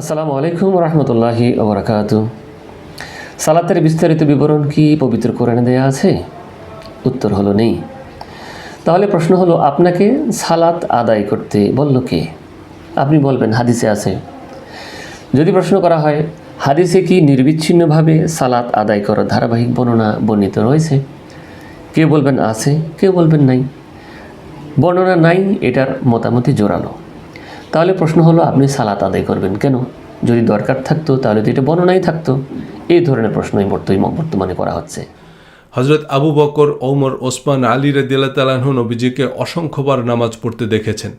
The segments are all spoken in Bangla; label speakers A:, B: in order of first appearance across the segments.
A: আসসালামু আলাইকুম রহমতুল্লাহি ওয়া বারাকাতুহু। সালাতের বিস্তারিত বিবরণ কি পবিত্র কোরআনে দেয়া আছে? উত্তর হলো নেই। তাহলে প্রশ্ন হলো, আপনাকে সালাত আদায় করতে বলল কে? আপনি বলবেন হাদিসে আছে। যদি প্রশ্ন করা হয় হাদিসে কি নির্বিচ্ছিন্নভাবে সালাত আদায় করার ধারাবাহিক বর্ণনা বর্ণিত রয়েছে? কেউ বলবেন আছে, কেউ বলবেন নাই। বর্ণনা নাই এটার মতামতই জোরালো। তাহলে প্রশ্ন হলো, আপনি সালাত আদায় করবেন কেন? যদি দরকার থাকতো তাহলে তো এটা বর্ণনাই থাকতো। এই ধরনের প্রশ্নই বর্তমানে করা হচ্ছে।
B: হজরত আবু বকর, ওমর, ওসমান, আলী রাদিয়াল্লাহু তাআলা আনহু নবীজিকে অসংখ্যবার নামাজ পড়তে দেখেছেন,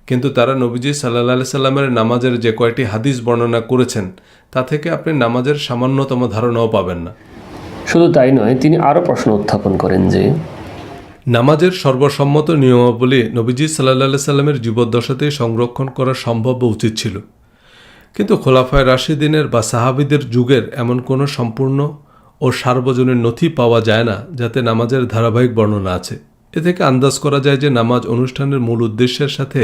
B: কিন্তু তারা নবীজি সাল্লাল্লাহু আলাইহি সাল্লামের নামাজের যে কয়টি হাদিস বর্ণনা করেছেন তা থেকে আপনি নামাজের সামান্যতম ধারণাও পাবেন না।
A: শুধু তাই নয়, তিনি আরও প্রশ্ন উত্থাপন করেন যে
B: নামাজের সর্বসম্মত নিয়মাবলী নবীজি সাল্লাল্লাহু আলাইহি সাল্লামের জীবদ্দশাতেই সংরক্ষণ করা সম্ভব বা উচিত ছিল, কিন্তু খোলাফায়ে রাশিদিনের বা সাহাবীদের যুগের এমন কোনো সম্পূর্ণ ও সার্বজনীন নথি পাওয়া যায় না যাতে নামাজের ধারাবাহিক বর্ণনা আছে। এ থেকে আন্দাজ করা যায় যে নামাজ অনুষ্ঠানের মূল উদ্দেশ্যের সাথে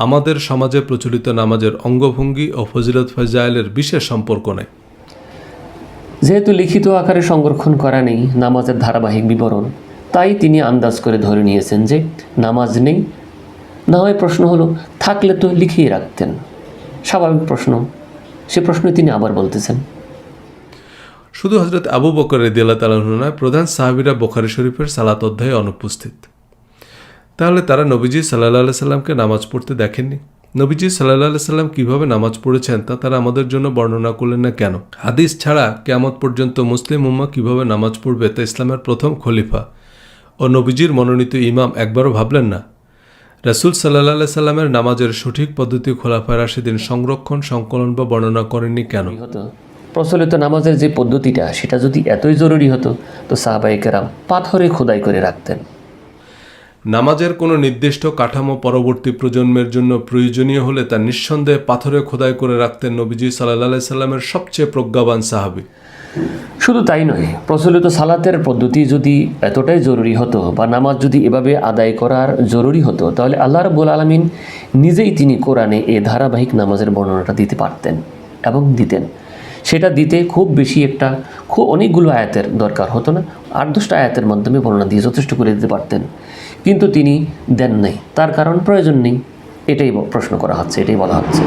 B: আমাদের সমাজে প্রচলিত নামাজের অঙ্গভঙ্গি ও ফজিলত ফাজাইলের বিশেষ সম্পর্ক নেই।
A: যেহেতু লিখিত আকারে সংরক্ষণ করা নেই নামাজের ধারাবাহিক বিবরণ, তাই তিনি আন্দাজ করে ধরে নিয়েছেন যে নামাজ নেই। না হয় প্রশ্ন হলো, থাকলে তো লিখিয়ে রাখতেন। স্বাভাবিক প্রশ্ন। সে প্রশ্ন তিনি আবার বলতেছেন।
B: শুধু হজরত আবু বকর রাদিয়াল্লাহু তাআলা আনহু নয়, প্রধান সাহাবীরা বুখারী শরীফের সালাত অধ্যায়ে অনুপস্থিত। তাহলে তারা নবীজি সাল্লাল্লাহু আলাইহি সাল্লামকে নামাজ পড়তে দেখেননি? নবীজি সাল্লাল্লাহু আলাইহি সাল্লাম কীভাবে নামাজ পড়েছেন তা তারা আমাদের জন্য বর্ণনা করলেন না কেন? হাদিস ছাড়া কিয়ামত পর্যন্ত মুসলিম উম্মাহ কীভাবে নামাজ পড়বে তা ইসলামের প্রথম খলিফা ও নবীজির মনোনীত ইমাম একবারও ভাবলেন না? রাসূল সাল্লাল্লাহু আলাইহি সাল্লামের নামাজের সঠিক পদ্ধতি খোলাফায়ে রাশিদিন সংরক্ষণ, সংকলন বা বর্ণনা করেননি কেন?
A: প্রচলিত নামাজের যে পদ্ধতিটা, সেটা যদি এতই জরুরি হতো তো সাহাবায়ে কেরাম পাথরে খোদাই করে রাখতেন।
B: নামাজের কোনো নির্দিষ্ট কাঠামো পরবর্তী প্রজন্মের জন্য প্রয়োজনীয় হলে তা নিঃসন্দেহে পাথরে খোদাই করে রাখতেন নবীজি সাল্লাল্লাহু আলাইহি সাল্লামের সবচেয়ে প্রজ্ঞাবান সাহাবী।
A: শুধু তাই নয়, প্রচলিত সালাতের পদ্ধতি যদি এতটাই জরুরি হতো বা নামাজ যদি এভাবে আদায় করার জরুরি হতো, তাহলে আল্লাহ রাব্বুল আলামিন নিজেই তিনি কোরআনে এ ধারাবাহিক নামাজের বর্ণনাটা দিতে পারতেন এবং দিতেন। সেটা দিতে খুব বেশি অনেকগুলো আয়াতের দরকার হতো না। 8-10টা আয়াতের মাধ্যমে বর্ণনা দিয়ে যথেষ্ট করে দিতে পারতেন, কিন্তু তিনি দেন নাই। তার কারণ প্রয়োজন নেই, এটাই প্রশ্ন করা হচ্ছে, এটাই বলা হচ্ছে।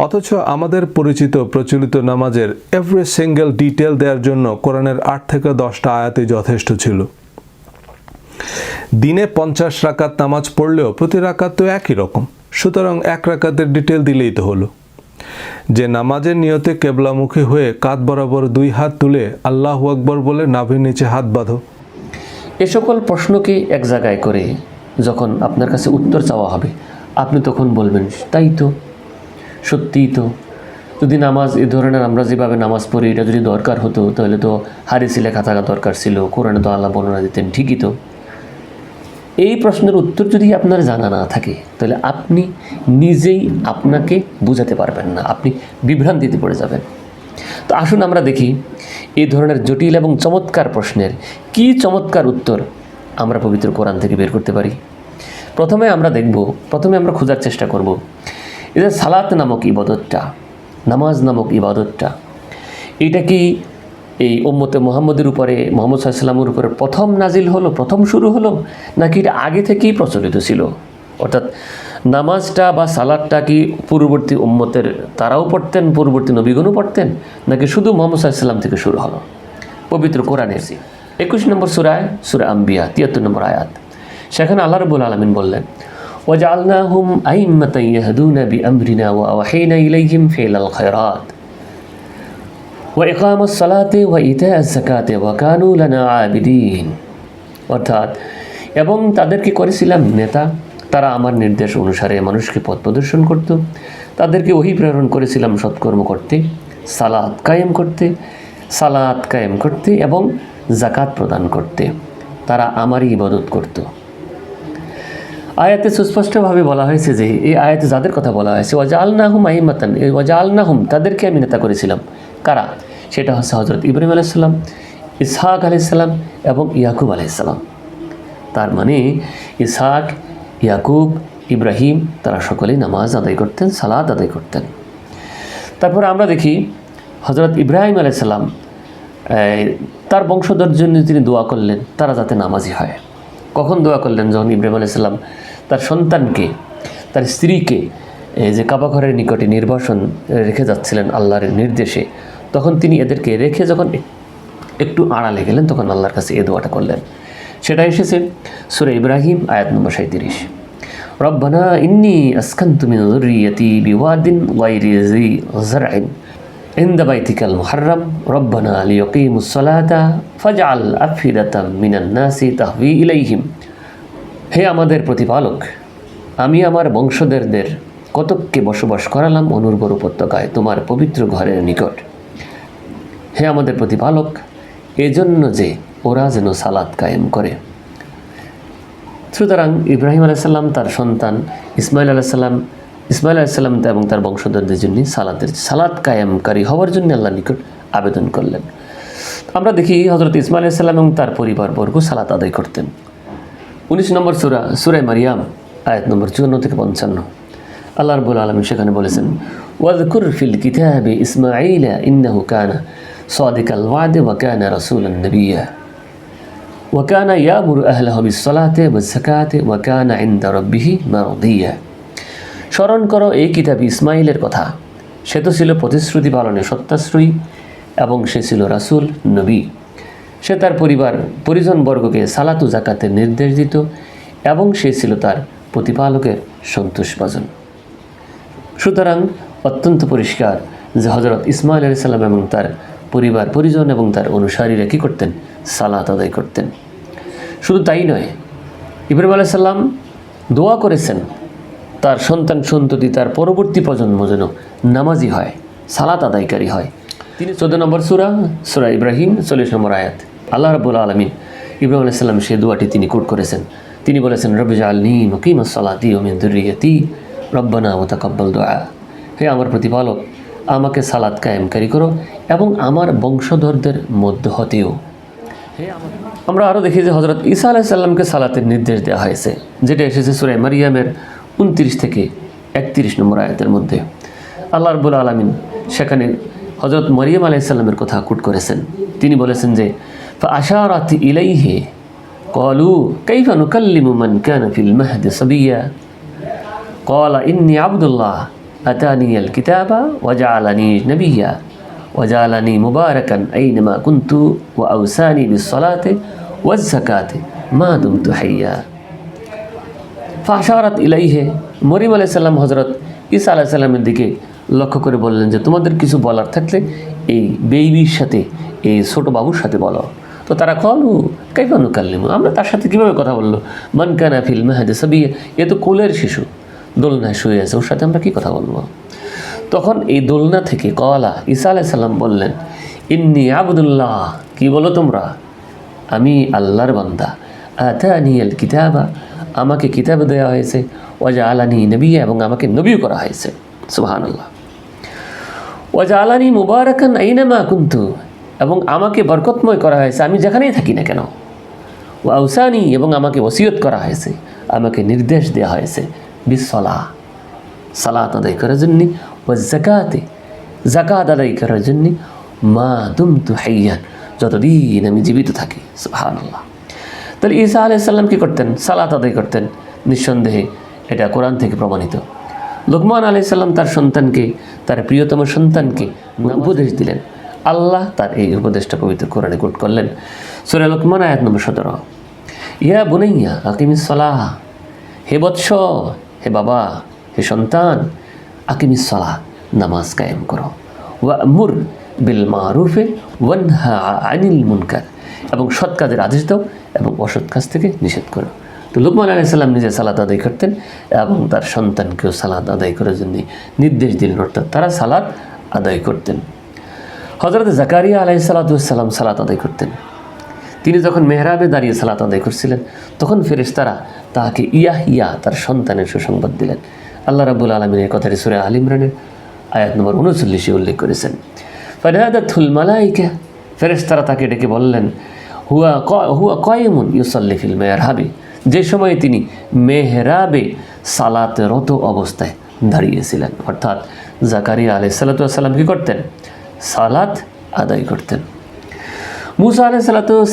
B: অথচ আমাদের পরিচিত প্রচলিত নামাজের এভরি সিঙ্গেল ডিটেল দেওয়ার জন্য কোরআনের 8 থেকে 10টা আয়াতই যথেষ্ট ছিল। দিনে 50 রাকাত নামাজ পড়লেও প্রতি রাকাত তো একই রকম, সুতরাং 1 রাকাতের ডিটেল দিলেই তো হলো। যে নামাজের নিয়তে কেবলামুখী হয়ে কাঁধ বরাবর 2 হাত তুলে আল্লাহু আকবার বলে নাভির নিচে হাত বাঁধো।
A: এ সকল প্রশ্নকে এক জায়গায় করে যখন আপনার কাছে উত্তর চাওয়া হবে, আপনি তখন বলবেন তাই তো, সত্যিই তো। যদি নামাজ এ ধরনের আমরা যেভাবে নামাজ পড়ি এটা যদি দরকার হতো, তাহলে তো হাদিসে লেখা থাকা দরকার ছিল, কোরআনে তো আল্লাহ বর্ণনা দিতেন, ঠিকই তো। এই প্রশ্নের উত্তর যদি আপনার জানা না থাকে, তাহলে আপনি নিজেই আপনাকে বুঝাতে পারবেন না, আপনি বিভ্রান্তিতে পড়ে যাবেন। তো আসুন আমরা দেখি এই ধরনের জটিল এবং চমৎকার প্রশ্নের কি চমৎকার উত্তর আমরা পবিত্র কোরআন থেকে বের করতে পারি। প্রথমে আমরা খোঁজার চেষ্টা করব এই যে সালাত নামক ইবাদতটা, নামাজ নামক ইবাদতটা, এটা কি এই উম্মতে মুহাম্মদের উপরে, মুহাম্মদ সাল্লাল্লাহু আলাইহি ওয়াসাল্লামের উপরে প্রথম নাজিল হলো, প্রথম শুরু হলো, নাকি এটা আগে থেকেই প্রচলিত ছিল? অর্থাৎ নামাজটা বা সালাদটা কি পূর্ববর্তী উম্মতের তারাও পড়তেন, পূর্ববর্তী নবীগণও পড়তেন, নাকি শুধু মুহাম্মদ সাল্লাল্লাহু আলাইহি ওয়াসাল্লাম থেকে শুরু হলো? পবিত্র কোরআনে 21 নম্বর সূরা আম্বিয়া 73 নম্বর আয়াত, সেখানে আল্লাহ রাব্বুল আলামিন বললেন, ওয়াজআলনাহুম আইম্মাতান ইয়াহদুনা বিআমরিনা ওয়া আওহাইনা ইলাইহিম ফিলাল খায়রাত ওয়া ইকামাস সালাতি ওয়া ইতাআজ যাকাতি ওয়া কানু লানা আবিদিন। অর্থাৎ, এবং তাদেরকে করেছিলাম নেতা, তারা আমার নির্দেশ অনুসারে মানুষকে পথ প্রদর্শন করত। তাদেরকে ওহী প্রেরণ করেছিলাম সৎকর্ম করতে, সালাত কায়েম করতে এবং যাকাত প্রদান করতে। তারা আমারই ইবাদত করত। আয়াতে সুস্পষ্টভাবে বলা হয়েছে যে এই আয়াতে যাদের কথা বলা হয়েছে, ওয়াজআলনাহুম আইম্মাতান, ওয়াজআলনাহুম তাদেরকে আমি নেতা করেছিলাম। কারা? সেটা হচ্ছে হযরত ইব্রাহিম আলাইহিস সালাম, ইসহাক আলাইহিস সালাম এবং ইয়াকুব আলাইহিস সালাম। তার মানে ইসহাক, ইয়াকুব ইব্রাহিম তারা সকলেই নামাজ আদায় করতেন, সালাত আদায় করতেন। তারপরে আমরা দেখি হজরত ইব্রাহিম আলাইহিস সালাম তার বংশধর জন্য তিনি দোয়া করলেন তারা যাতে নামাজি হয়। কখন দোয়া করলেন? যখন ইব্রাহিম আলাইহিস সালাম তার সন্তানকে, তার স্ত্রীকে যে কাবা ঘরের নিকটে নির্বাসন রেখে যাচ্ছিলেন আল্লাহর নির্দেশে, তখন তিনি এদেরকে রেখে যখন একটু আড়ালে গেলেন তখন আল্লাহর কাছে এই দোয়াটা করলেন। সেটা এসেছে সূরা ইব্রাহিম আয়াত নম্বর 37। রব্বানা ইন্নী আসকানতু মিন যুররিয়্যাতি বিওয়াদিন গায়রি যি যারইন ইনদা বাইতিকাল মুহাররাম রব্বানা লিয়াকিমুস সালাতা ফাজআল আফইদাতাম মিনান নাসি তাহওয়ি ইলাইহিম। হে আমাদের প্রতিপালক, আমি আমার বংশধরদের কতককে বসবাস করালাম অনুর্বর উপত্যকায় তোমার পবিত্র ঘরের নিকট। হে আমাদের প্রতিপালক, এজন্য যে ওরা যেন সালাত কায়েম করে। সুতরাং ইব্রাহিম আলাইহিস সালাম তার সন্তান ইসমাইল আলাইহিস সালাম এবং তার বংশধরদের জন্য সালাত কায়েমকারী হওয়ার জন্য আল্লাহর নিকট আবেদন করলেন। আমরা দেখি হযরত ইসমাইল আলাইহিস সালাম এবং তার পরিবারবর্গ সালাত আদায় করতেন। 19 নম্বর সূরা মারিয়াম আয়াত নম্বর 54 থেকে 55 আল্লাহ রাব্বুল আলামিন সেখানে বলেছেন, ওয়াযকুর ফিল কিতাবি ইসমাঈলা ইন্নাহু কানা সাদিকাল ওয়া'দি ওয়া কানা রাসূলান নাবিয়্যা ওয়া কানা ইয়ামুরু আহলাহু বিস-সালাতি ওয়াজ-যাকাতি ওয়া কানা 'ইনদা রাব্বিহি মারদিয়্যা। স্মরণ করো এই কিতাবে ইসমাইলের কথা, সে তো ছিল প্রতিশ্রুতি পালনে সত্যাশ্রয়ী এবং সে ছিল রাসূল, নবী। সে তার পরিজনবর্গকে সালাত ও যাকাতের নির্দেশ দিত এবং সে ছিল তার প্রতিপালকের সন্তোষভাজন। সুতরাং অত্যন্ত পরিষ্কার যে হযরত ইসমাইল আলাইহিস সালাম এবং তার পরিজন এবং তার অনুসারীরা কী করতেন? সালাত আদায় করতেন। শুধু তাই নয়, ইব্রাহিম আলাইহিস সালাম দোয়া করেছেন তার সন্তান সন্ততি, তার পরবর্তী প্রজন্ম যেন নামাজি হয়, সালাত আদায়কারী হয়। তিনি 14 নম্বর সূরা ইব্রাহিম 40 নম্বর আয়াত আল্লাহ রাব্বুল আলামিন ইব্রাহিম আলাইহিস সালাম সেই দোয়াটি তিনি কোট করেছেন। তিনি বলেছেন, রব্বি জাআলনি মুকিমাস সালাতি ওয়া মিন যুররিয়্যাতি রব্বানা ওয়া তাকাব্বাল দুআ। হে আমার প্রতিপালক, আমাকে সালাত কায়েমকারী করো এবং আমার বংশধরদের মধ্য হতেও। আমরা আরও দেখি যে হযরত ঈসা আলাইহিস সালামকে সালাতের নির্দেশ দেওয়া হয়েছে, যেটা এসেছে সূরা মারিয়ামের 29 থেকে 31 নম্বর আয়াতের মধ্যে। আল্লাহ রাব্বুল আলামিন সেখানে হযরত মারিয়াম আলাইহিস সালামের কথা কোট করেছেন। তিনি বলেছেন যে ফাআশারাত ইলাইহি ক্বালু কাইফা নুকাল্লিমু মান কানা ফিল মাহদি সাবিয়্যা ক্বালা ইন্নী আবদুল্লাহ আতানিয়াল কিতাবা ওয়া জাআলানি নাবিয়্যা ওয়া জাআলানি মুবারাকান আইনামা কুনতু ওয়া আওসানি বিস-সালাতি ওয়াজ-যাকাতি মা দুমতু হাইয়্যা। ফাশারাত ইলাইহি, মরিয়ম আলাইহিস সালাম হযরত ঈসা আলাইহিস সালামের দিকে লক্ষ্য করে বললেন যে তোমাদের কিছু বলার থাকলে এই বেবির সাথে, এই ছোট বাবুর সাথে বলো। তো তারা ক্বালু কাইফা নুকাল্লিমু, আমরা তার সাথে কীভাবে কথা বললো? মান কানা ফিল মাহদি সাবিয়্যা, এ তো কোলের শিশু, দোলনায় শুয়ে আছে, ওর সাথে আমরা কী কথা বলবো? তখন এই দোলনা থেকে ক্বালা ঈসা আলাইহিস সালাম বললেন, ইন্নী আবদুল্লাহ, কি বলো তোমরা? আমি আল্লাহর বান্দা। আতানিয়াল কিতাবা, আমাকে কিতাব দেওয়া হয়েছে। ওয়া জাআলানি নবিয়্যা, এবং আমাকে নবীও করা হয়েছে। সুবহানাল্লাহ। ওয়া জাআলানি মুবারাকান আইনামা কুনতু, এবং আমাকে বরকতময় করা হয়েছে আমি যেখানেই থাকি না কেন। ওয়া আওসানি, এবং আমাকে ওসিয়ত করা হয়েছে, আমাকে নির্দেশ দেওয়া হয়েছে বিস-সালাহ, সালাত আদায় করার জন্য, ওয়াজ-যাকাতি, যাকাত আদায় করার জন্য, মা দুমতু হাইয়ান, যতদিন আমি জীবিত থাকি। সুবহানাল্লাহ। তাহলে ঈসা আলাইহিস সালাম কী করতেন? সালাত আদায় করতেন। নিঃসন্দেহে এটা কোরআন থেকে প্রমাণিত। লুকমান আলাইহিস সালাম তার সন্তানকে, তার প্রিয়তম সন্তানকে উপদেশ দিলেন। আল্লাহ তার এই উপদেশটা পবিত্র কোরআনে কোট করলেন। সূরা লুকমান আয়াত নম্বর 17, ইয়া বুনাইয়া আকিমিস সালাহ, হে বৎস, হে বাবা, হে সন্তান, আকিমিস সালাহ, নামাজ কায়েম করো। ওয়া'মুর বিল মারুফি ওয়ানহা আনিল মুনকার, এবং সৎ কাজের আদেশ দাও এবং অসৎ কাজ থেকে নিষেধ করো। তো লুকমান আলাইহিস সালাম নিজে সালাত আদায় করতেন এবং তার সন্তানকেও সালাত আদায় করার জন্য নির্দেশ দিলেন, অর্থাৎ তারা সালাত আদায় করতেন। হযরত জাকারিয়া আলাইহিস সালাম সালাত আদায় করতেন। তিনি যখন মেহরাবে দাঁড়িয়ে সালাত আদায় করছিলেন তখন ফেরেশতারা তাকে ইয়াহইয়া, তার সন্তানের সুসংবাদ দিলেন। আল্লাহ রাব্বুল আলামিনের কথাটি সূরা আল ইমরানের আয়াত নম্বর 39 উল্লেখ করেছেন। ফানাদাতুল মালায়েকা, ফেরেশতারা তাকে ডেকে বললেন, হুয়া কায়িমুন ইউসাল্লি ফিল মেহরাবি, যে সময় তিনি মেহরাবে সালাতরত অবস্থায় দাঁড়িয়েছিলেন। অর্থাৎ জাকারিয়া আলাইহিস সালাম কী করতেন? সালাত আদায় করতেন। মুসা আলাইহিস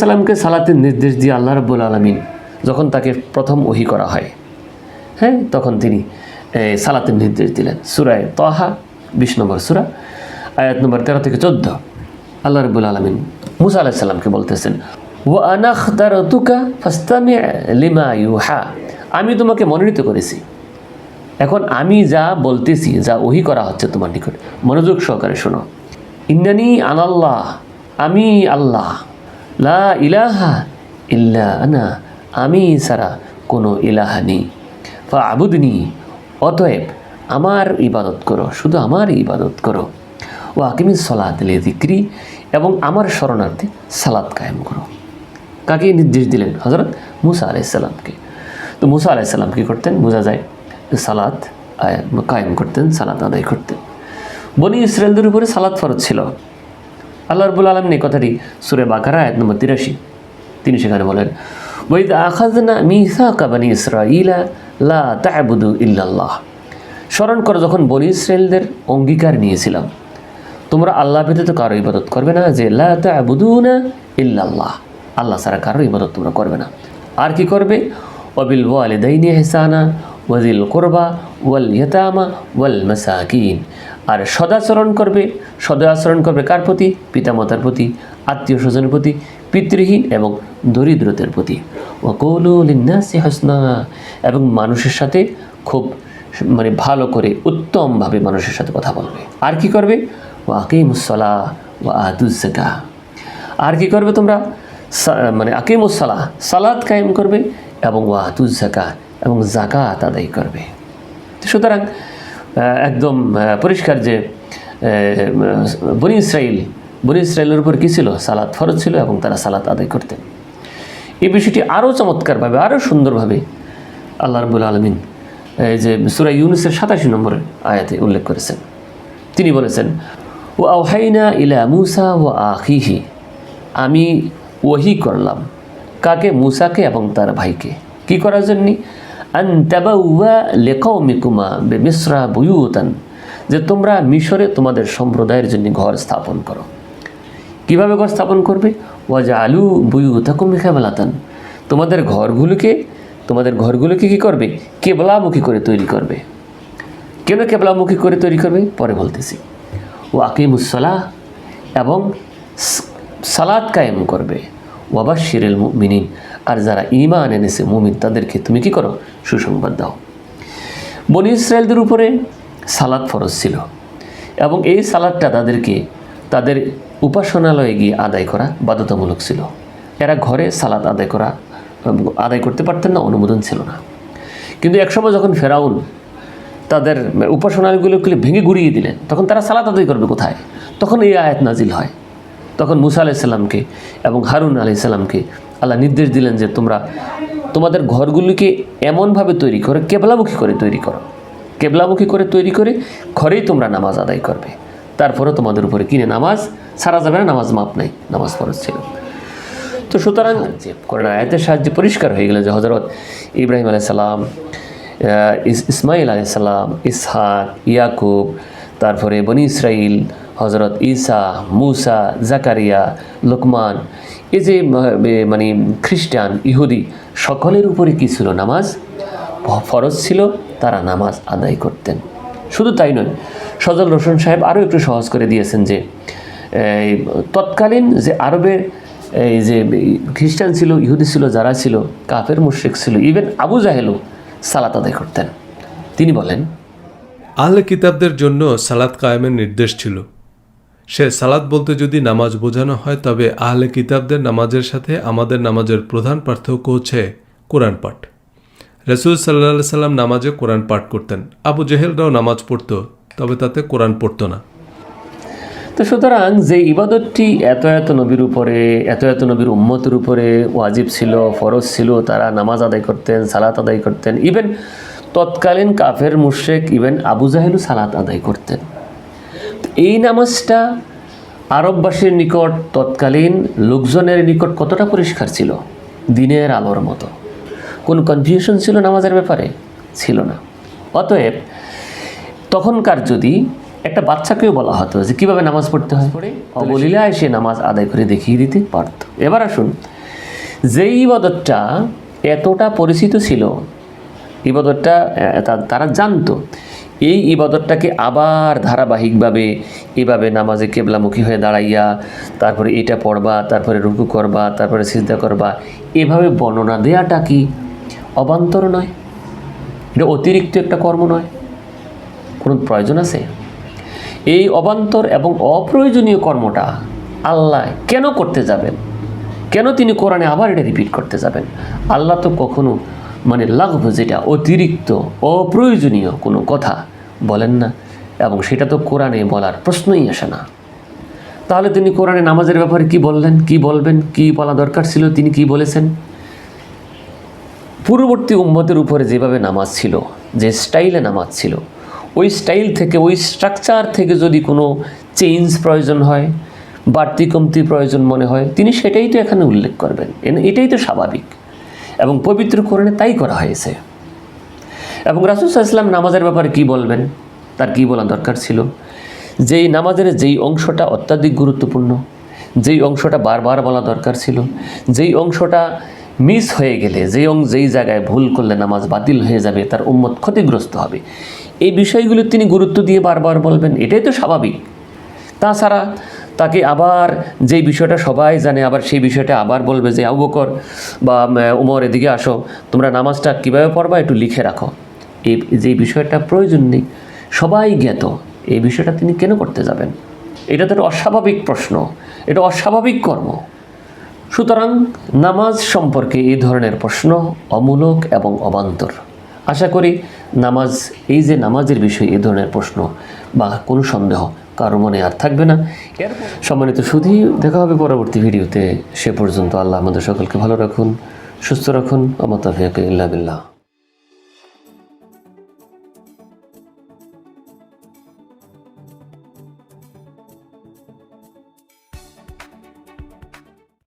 A: সালামকে সালাতের নির্দেশ দিয়ে আল্লাহ রাব্বুল আলামিন যখন তাকে প্রথম ওহী করা হয়, হ্যাঁ, তখন তিনি সালাতের নির্দেশ দিলেন। সূরা তাহা 20 নম্বর সূরা, আয়াত নম্বর 13 থেকে 14 আল্লাহ রাব্বুল আলামিন মুসা আলাইহিস সালামকে বলতেছেন, ওয়া আনা খতারতুকা ফাস্তামি' লিমা ইউহা, আমি তোমাকে মনোনীত করেছি, এখন আমি যা বলতেছি, যা ওহী করা হচ্ছে তোমার নিকট, মনোযোগ সহকারে শোনো। ইন্নানি আনাল্লাহ, আমি আল্লাহ, লা ইলাহা ইল্লা আনা, আমি ছাড়া কোনো ইলাহা নেই, ফা'বুদনি, অতএব আমার ইবাদত করো, শুধু আমার ইবাদত করো, ওয়া আকিমিস সালাত লিযিকরি, এবং আমার শরণার্থে সালাত কায়েম করো। কাকে নির্দেশ দিলেন? হযরত মুসা আলাইহিস সালামকে। তো মুসা আলাইহিস সালাম কী করতেন? বোঝা যায় সালাত কায়েম করতেন, সালাত আদায় করতেন। বনি ইসরায়েলদের উপরে সালাত ফরজ ছিল। আল্লাহ রাব্বুল আলামিন এই কথাটি সূরা বাকারা আয়াত নম্বর 83 তিনি সেখানে বলেন, ওয়াইদ আখাযনা মিসাকা বনি ইসরাঈলা লা তা'বুদু ইল্লাল্লাহ, স্মরণ করো যখন বনি ইসরায়েলদের অঙ্গীকার নিয়েছিলাম তোমরা আল্লাহ ব্যতীত কারো ইবাদত করবে না, যে লা তা'বুদুনা ইল্লাল্লাহ, আল্লাহ ছাড়া কারো ইবাদত তোমরা করবে না। আর কি করবে? ওয়াবিল ওয়ালিদাইনি ইহসানা ওয়াজিল কুরবা ওয়াল ইয়াতামা ওয়াল মাসাকিন, আর সদাচরণ করবে। সদাচরণ করবে কার প্রতি? পিতামাতার প্রতি, আত্মীয় স্বজনের প্রতি, পিতৃহীন এবং দরিদ্রদের প্রতি। ওয়াকুলু লিন্নাসি হাসনা, এবং মানুষের সাথে খুব ভালো করে উত্তমভাবে মানুষের সাথে কথা বলবে। আর কি করবে? ওয়া আকিমুস সালাহ ওয়া আতুজ যাকাহ, আর কি করবে তোমরা? আকিমুস সালাহ, সালাত কায়েম করবে, এবং ওয়া আতুজ যাকাহ, এবং যাকাত আদায় করবে। সুতরাং একদম পরিষ্কার যে বনি ইসরায়েলের উপর কী ছিল? সালাত ফরজ ছিল, এবং তারা সালাত আদায় করতেন। এই বিষয়টি আরও চমৎকারভাবে, আরও সুন্দরভাবে আল্লাহ রাব্বুল আলামিন যে সূরা ইউনূসের 87 নম্বর আয়াতে উল্লেখ করেছেন। তিনি বলেছেন, ওয়া আওহাইনা ইলা মূসা ওয়া আখিহি, আমি ওহী করলাম কাকে? মূসাকে এবং তার ভাইকে। কি করার জন্য? আন তাবাওয়া লিকাওমিকুমা বিমিসরা বুয়ুতান, যে তোমরা মিশরে তোমাদের সম্প্রদায়ের জন্য ঘর স্থাপন করো। কিভাবে ঘর স্থাপন করবে? ওয়াজআলু বুয়ুতাকুম কিবলাতান, তোমাদের ঘরগুলোকে কি করবে? কিবলামুখী করে তৈরি করবে। কেন কিবলামুখী করে তৈরি করবে? পরে বলতেছি। ওয়া আকিমুস সালাহ, এবং সালাত কায়েম করবে। ওয়াবাশশিরিল মুমিনিন, আর যারা ঈমান এনেছে মুমিন তাদেরকে তুমি কি করো? সুসংবাদ দাও। বনি ইসরায়েলদের উপরে সালাত ফরজ ছিল, এবং এই সালাতটা তাদেরকে তাদের উপাসনালয়ে গিয়ে আদায় করা বাধ্যতামূলক ছিল। এরা ঘরে সালাত আদায় করতে পারতেন না, অনুমোদন ছিল না। কিন্তু একসময় যখন ফেরাউন তাদের উপাসনালয়গুলোকে ভেঙে গুড়িয়ে দিলেন, তখন তারা সালাত আদায় করবে কোথায়? তখন এই আয়াত নাজিল হয়। তখন মুসা আলাইহিস সালামকে এবং হারুন আলাইহিস সালামকে আল্লাহ নির্দেশ দিলেন যে তোমরা তোমাদের ঘরগুলিকে এমনভাবে তৈরি করে কেবলামুখী করে তৈরি করো, কেবলামুখী করে তৈরি করে ঘরেই তোমরা নামাজ আদায় করবে। তারপরে তোমাদের উপরে কিনে নামাজ ছাড়া যাবে না, নামাজ মাপ নাই, নামাজ ফরজ ছিল। তো সুতরাং যে কোরআন আয়াতের সাহায্যে পরিষ্কার হয়ে গেল যে হযরত ইব্রাহিম আলাইহিস সালাম, ইসমাইল আলাইহিস সালাম, ইসহাক, ইয়াকুব, তারপরে বনি ইসরাইল, হযরত ঈসা, মূসা, জাকারিয়া, লোকমান, এই যে খ্রিস্টান, ইহুদি, সকলের উপরে কী ছিল? নামাজ ফরজ ছিল, তারা নামাজ আদায় করতেন। শুধু তাই নয়, সজল রোশন সাহেব আরও একটু সহজ করে দিয়েছেন যে তৎকালীন যে আরবের এই যে খ্রিস্টান ছিল, ইহুদি ছিল, যারা ছিল কাফের মুশরিক ছিল, ইভেন আবু জাহেলও সালাত আদায় করতেন। তিনি বলেন,
B: আহলে কিতাবদের জন্য সালাত কায়েমের নির্দেশ ছিল। সে সালাত বলতে যদি নামাজ বোঝানো হয়, তবে আহলে কিতাবদের নামাজের সাথে আমাদের নামাজের প্রধান পার্থক্য হচ্ছে কোরআন পাঠ। রাসূল সাল্লাল্লাহু আলাইহি সাল্লাম নামাজে কোরআন পাঠ করতেন। আবু জেহেলরাও নামাজ পড়তো, তবে তাতে কোরআন পড়তো না।
A: তো সুতরাং যে ইবাদতটি এত নবীর উপরে, এত নবীর উম্মতের উপরে ওয়াজিব ছিল, ফরজ ছিল, তারা নামাজ আদায় করতেন, সালাত আদায় করতেন। ইভেন তৎকালীন কাফের মুশরিক, ইভেন আবু জাহেলও সালাত আদায় করতেন। এই নামাজটা আরববাসীর নিকট, তৎকালীন লোকজনের নিকট কতটা পরিষ্কার ছিল? দিনের আলোর মতো। কোনো কনফিউশন ছিল নামাজের ব্যাপারে? ছিল না। অতএব তখনকার যদি একটা বাচ্চাকেও বলা হতো যে কীভাবে নামাজ পড়তে হয়, অবলীলায় সে নামাজ আদায় করে দেখিয়ে দিতে পারত। এবার আসুন, যেই ইবাদতটা এতটা পরিচিত ছিল, ইবাদতটা তারা জানতো, এই ইবাদতটাকে আবার ধারাবাহিকভাবে এভাবে নামাজে কেবলামুখী হয়ে দাঁড়াইয়া তারপরে এটা পড়বা, তারপরে রুকু করবা, তারপরে সিজদা করবা, এভাবে বর্ণনা দেওয়াটা কি অবান্তর নয়? এটা অতিরিক্ত একটা কর্ম নয়? কোনো প্রয়োজন আছে? এই অবান্তর এবং অপ্রয়োজনীয় কর্মটা আল্লাহ কেন করতে যাবেন? কেন তিনি কোরআনে আবার এটা রিপিট করতে যাবেন? আল্লাহ তো কখনো লাগব, যেটা অতিরিক্ত অপ্রয়োজনীয় কোনো কথা বলেন না, এবং সেটা তো কোরআনে বলার প্রশ্নই আসে না। তাহলে তিনি কোরআনে নামাজের ব্যাপারে কি বললেন, কি বলবেন, কি বলা দরকার ছিল, তিনি কি বলেছেন? পূর্ববর্তী উম্মতের উপরে যেভাবে নামাজ ছিল, যে স্টাইলে নামাজ ছিল, ওই স্টাইল থেকে, ওই স্ট্রাকচার থেকে যদি কোনো চেঞ্জ প্রয়োজন হয়, বাড়তি কমতি প্রয়োজন মনে হয়, তিনি সেটাই তো এখানে উল্লেখ করবেন। এটাই তো স্বাভাবিক, এবং পবিত্র কোরআনে তাই করা হয়েছে। এবং রাসূল সাল্লাল্লাহু আলাইহি ওয়াসাল্লাম নামাজের ব্যাপারে কি বলবেন, তার কি বলা দরকার ছিল? যেই নামাজের যেই অংশটা অত্যাধিক গুরুত্বপূর্ণ, যেই অংশটা বারবার বলা দরকার ছিল, যেই অংশটা মিস হয়ে গেলে, যেই জায়গায় ভুল করলে নামাজ বাতিল হয়ে যাবে, তার উম্মত ক্ষতিগ্রস্ত হবে, এই বিষয়গুলো তিনি গুরুত্ব দিয়ে বারবার বলবেন। এটাই তো স্বাভাবিক। তাছাড়া তাকে আবার যেই বিষয়টা সবাই জানে, আবার সেই বিষয়টা আবার বলবে যে আবু বকর বা উমর, এদিকে আসো, তোমরা নামাজটা কীভাবে পড়বা একটু লিখে রাখো। যে বিষয়টা প্রয়োজন নেই, সবাই জ্ঞাত, এই বিষয়টা তিনি কেন করতে যাবেন? এটা তো একটা অস্বাভাবিক প্রশ্ন, এটা অস্বাভাবিক কর্ম। সুতরাং নামাজ সম্পর্কে এই ধরনের প্রশ্ন অমূলক এবং অবান্তর। আশা করি এই যে নামাজের বিষয়ে এই ধরনের প্রশ্ন বা কোনো সন্দেহ কারো মনে আর থাকবে না। সম্মানিত সুধী, দেখা হবে পরবর্তী ভিডিওতে। সে পর্যন্ত আল্লাহ আমাদের সকলকে ভালো রাখুন, সুস্থ রাখুন। ওয়া মা তাওফীক ইল্লা বিল্লাহ।